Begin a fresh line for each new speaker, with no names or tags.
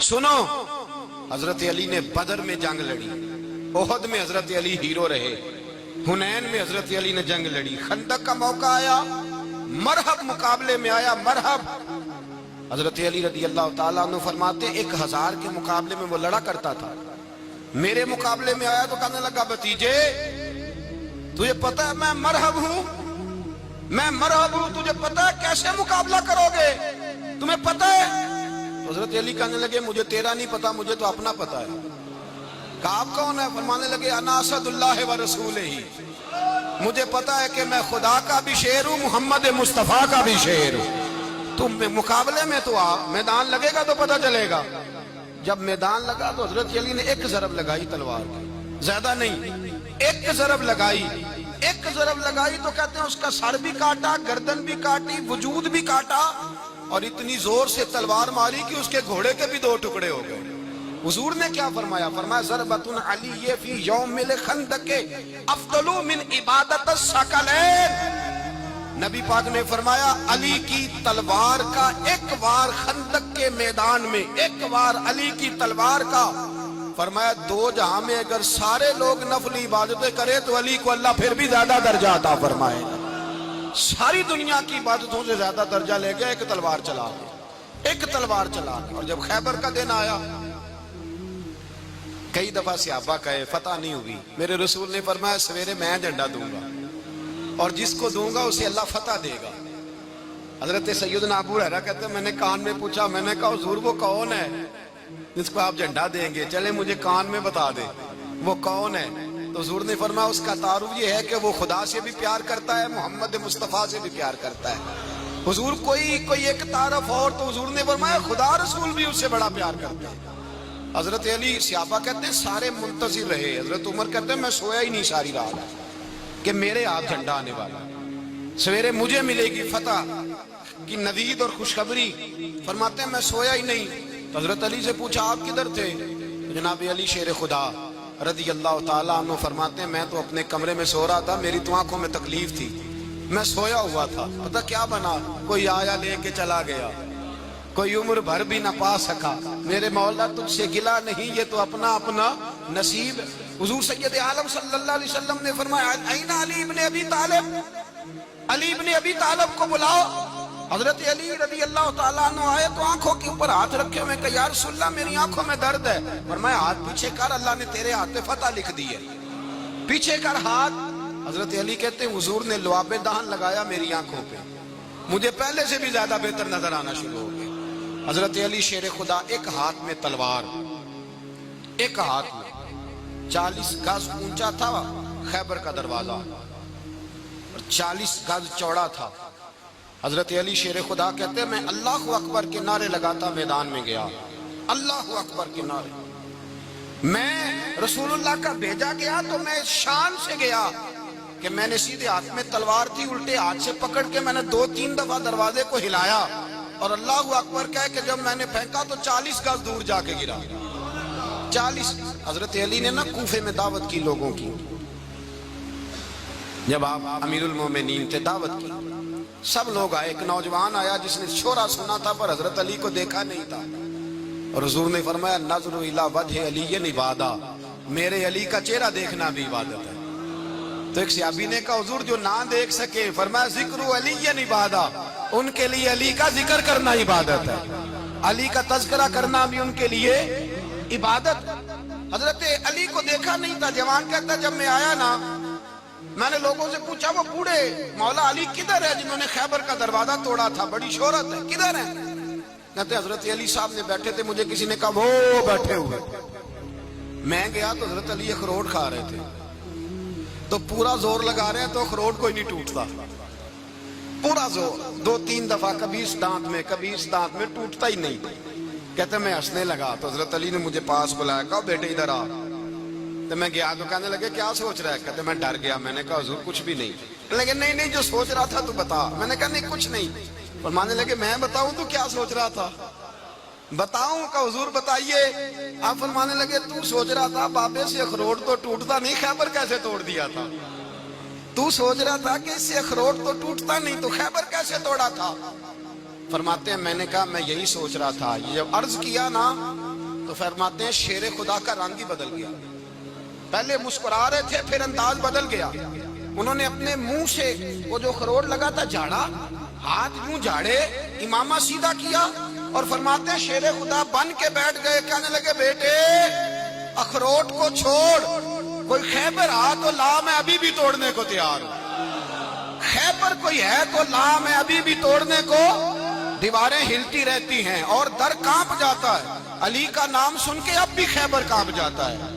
سنو، حضرت علی نے بدر میں جنگ لڑی، احد میں حضرت علی ہیرو رہے، حنین میں حضرت علی نے جنگ لڑی، خندق کا موقع آیا، مرحب مقابلے میں آیا، مرحب۔ حضرت علی رضی اللہ تعالیٰ عنہ فرماتے 1000 کے مقابلے میں وہ لڑا کرتا تھا، میرے مقابلے میں آیا تو کہنے لگا بھتیجے تجھے پتہ ہے میں مرحب ہوں، میں مرحب ہوں، تجھے پتہ ہے کیسے مقابلہ کرو گے، تمہیں پتہ ہے؟ حضرت علی کہنے لگے مجھے تیرا نہیں پتا، مجھے تو اپنا پتا ہے۔ کہا آپ کون ہے؟ فرمانے لگے انا اسد اللہ و رسولہ، مجھے پتا ہے کہ میں خدا کا بھی شیر ہوں، محمد مصطفیٰ کا بھی شیر ہوں۔ تم مقابلے میں تو آ، میدان لگے گا تو پتہ چلے گا۔ جب میدان لگا تو حضرت علی نے ایک ضرب لگائی تلوار کی، زیادہ نہیں، ایک ضرب لگائی، ایک ضرب لگائی تو کہتے ہیں اس کا سر بھی کاٹا، گردن بھی کاٹی، وجود بھی کاٹا، اور اتنی زور سے تلوار ماری کہ اس کے گھوڑے کے بھی 2 ٹکڑے ہو گئے۔ حضور نے کیا فرمایا؟ فرمایا ضربۃ علی فی یوم الخندق افضل من عبادت الثقلین۔ نبی پاک نے فرمایا علی کی تلوار کا ایک وار خندق کے میدان میں، ایک وار علی کی تلوار کا، فرمایا 2 جہاں میں اگر سارے لوگ نفل عبادتیں کرے تو علی کو اللہ پھر بھی زیادہ درجہ عطا فرمائے گا۔ ساری دنیا کی عبادتوں سے زیادہ درجہ لے گیا، ایک تلوار چلا گیا، ایک تلوار چلا گیا۔ اور جب خیبر کا دن آیا، کئی دفعہ صحابہ کہے فتح نہیں ہوئی، میرے رسول نے فرمایا سویرے میں جھنڈا دوں گا اور جس کو دوں گا اسے اللہ فتح دے گا۔ حضرت سیدنا ابو ہریرہ کہتے ہیں میں نے کان میں پوچھا، میں نے کہا حضور وہ کون ہے جس کو آپ جھنڈا دیں گے؟ چلے مجھے کان میں بتا دے وہ کون ہے۔ تو حضور نے فرمایا اس کا تعارف یہ ہے کہ وہ خدا سے بھی پیار کرتا ہے، محمد مصطفیٰ سے بھی پیار کرتا ہے۔ حضور کوئی ایک تعارف اور، تو حضور نے فرمایا خدا رسول بھی اس سے بڑا پیار کرتا ہے۔ حضرت علی صحابہ کہتے ہیں سارے منتظر رہے، حضرت عمر کہتے ہیں میں سویا ہی نہیں ساری رات کہ میرے ہاتھ جھنڈا آنے والا، سویرے مجھے ملے گی فتح کی نوید اور خوشخبری۔ فرماتے ہیں میں سویا ہی نہیں۔ تو حضرت علی سے پوچھا آپ کدھر تھے؟ جناب علی شیر خدا رضی اللہ تعالیٰ عنہ فرماتے ہیں میں تو اپنے کمرے میں سو رہا تھا، میری تو آنکھوں میں تکلیف تھی، میں سویا ہوا تھا، پتہ کیا بنا، کوئی آیا لے کے چلا گیا، کوئی عمر بھر بھی نہ پا سکا۔ میرے مولا تجھ سے گلا نہیں، یہ تو اپنا اپنا نصیب۔ حضور سید عالم صلی اللہ علیہ وسلم نے فرمایا این علی ابن ابی طالب، علی ابن ابی طالب کو بلاؤ۔ حضرت علی رضی اللہ تعالیٰ عنہ آئے تو آنکھوں کے اوپر ہاتھ رکھے ہوئے کہ یا رسول اللہ میری آنکھوں میں درد ہے۔ فرمایا ہاتھ پیچھے کر، اللہ نے تیرے ہاتھ پہ فتح لکھ دی ہے، پیچھے کر ہاتھ۔ حضرت علی کہتے ہیں حضور نے لعاب دہن لگایا میری آنکھوں پہ، مجھے پہلے سے بھی زیادہ بہتر نظر آنا شروع ہو گیا۔ حضرت علی شیر خدا ایک ہاتھ میں تلوار، ایک ہاتھ میں 40 گز اونچا تھا خیبر کا دروازہ اور 40 گز چوڑا تھا۔ حضرت علی شیر خدا کہتے ہیں میں اللہ اکبر کے نعرے لگاتا میدان میں گیا، اللہ اکبر کے نعرے۔ میں رسول اللہ کا بھیجا گیا تو میں شان سے گیا کہ میں نے سیدھے ہاتھ میں تلوار تھی، الٹے ہاتھ سے پکڑ کے میں نے 2-3 دفعہ دروازے کو ہلایا اور اللہ اکبر کہہ کہ جب میں نے پھینکا تو 40 گز دور جا کے گرا۔ 40۔ حضرت علی نے نا کوفے میں دعوت کی لوگوں کی، جب آپ امیر المومنین تھے دعوت کی، سب لوگ آئے، ایک نوجوان آیا جس نے شورا سنا تھا پر حضرت علی کو دیکھا نہیں تھا، اور حضور نے فرمایا نظر الی وجہ علی عبادہ، میرے علی کا چہرہ دیکھنا بھی عبادت ہے۔ تو ایک صحابی نے کہا حضور جو نہ دیکھ سکے، فرمایا ذکر علی عبادہ، ان کے لیے علی کا ذکر کرنا عبادت ہے، علی کا تذکرہ کرنا بھی ان کے لیے عبادت۔ حضرت علی کو دیکھا نہیں تھا، جوان کہتا جب میں آیا نا میں نے لوگوں سے پوچھا وہ بوڑھے مولا علی کدھر ہے جنہوں نے خیبر کا دروازہ توڑا تھا، بڑی شہرت ہے، کدھر ہے؟ کہتے حضرت علی صاحب نے بیٹھے تھے، مجھے کسی نے کہا وہ بیٹھے ہوئے۔ میں گیا تو حضرت علی اخروٹ کھا رہے تھے، تو پورا زور لگا رہے ہیں تو اخروٹ کوئی نہیں ٹوٹتا، پورا زور 2-3 دفعہ، کبھی اس دانت میں کبھی اس دانت میں، ٹوٹتا ہی نہیں۔ کہتے میں ہنسنے لگا تو حضرت علی نے مجھے پاس بلایا، کہا بیٹے ادھر آ۔ تو میں گیا تو کہنے لگے کیا سوچ رہا ہے؟ کہتے میں ڈر گیا، میں نے کہا حضور کچھ بھی نہیں۔ لیکن نہیں جو سوچ رہا تھا تو بتا۔ میں نے کہا نہیں کچھ نہیں۔ فرمانے لگے میں بتاؤں تو کیا سوچ رہا تھا؟ بتاؤں؟ کہ حضور بتائیے۔ آپ فرمانے لگے تو سوچ رہا تھا بابے سے اخروٹ تو ٹوٹتا نہیں، خیبر کیسے توڑ دیا تھا؟ تو سوچ رہا تھا کہ اس سے اخروٹ تو ٹوٹتا نہیں تو خیبر کیسے توڑا تھا؟ فرماتے ہیں میں نے کہا میں یہی سوچ رہا تھا. یہ جب عرض کیا نا تو فرماتے ہیں شیر خدا کا رنگ ہی بدل گیا. پہلے مسکرا رہے تھے پھر انداز بدل گیا. انہوں نے اپنے منہ سے وہ جو خروٹ لگا تھا جھاڑا, ہاتھ یوں جھاڑے, امامہ سیدھا کیا اور فرماتے ہیں شیر خدا بن کے بیٹھ گئے. کہنے لگے بیٹے اخروٹ کو چھوڑ, کوئی خیبر آ تو لا, میں ابھی بھی توڑنے کو تیار ہوں. خیبر کوئی ہے تو لا, میں ابھی بھی توڑنے کو. دیواریں ہلتی رہتی ہیں اور در کانپ جاتا ہے. علی کا نام سن کے اب بھی خیبر کانپ جاتا ہے.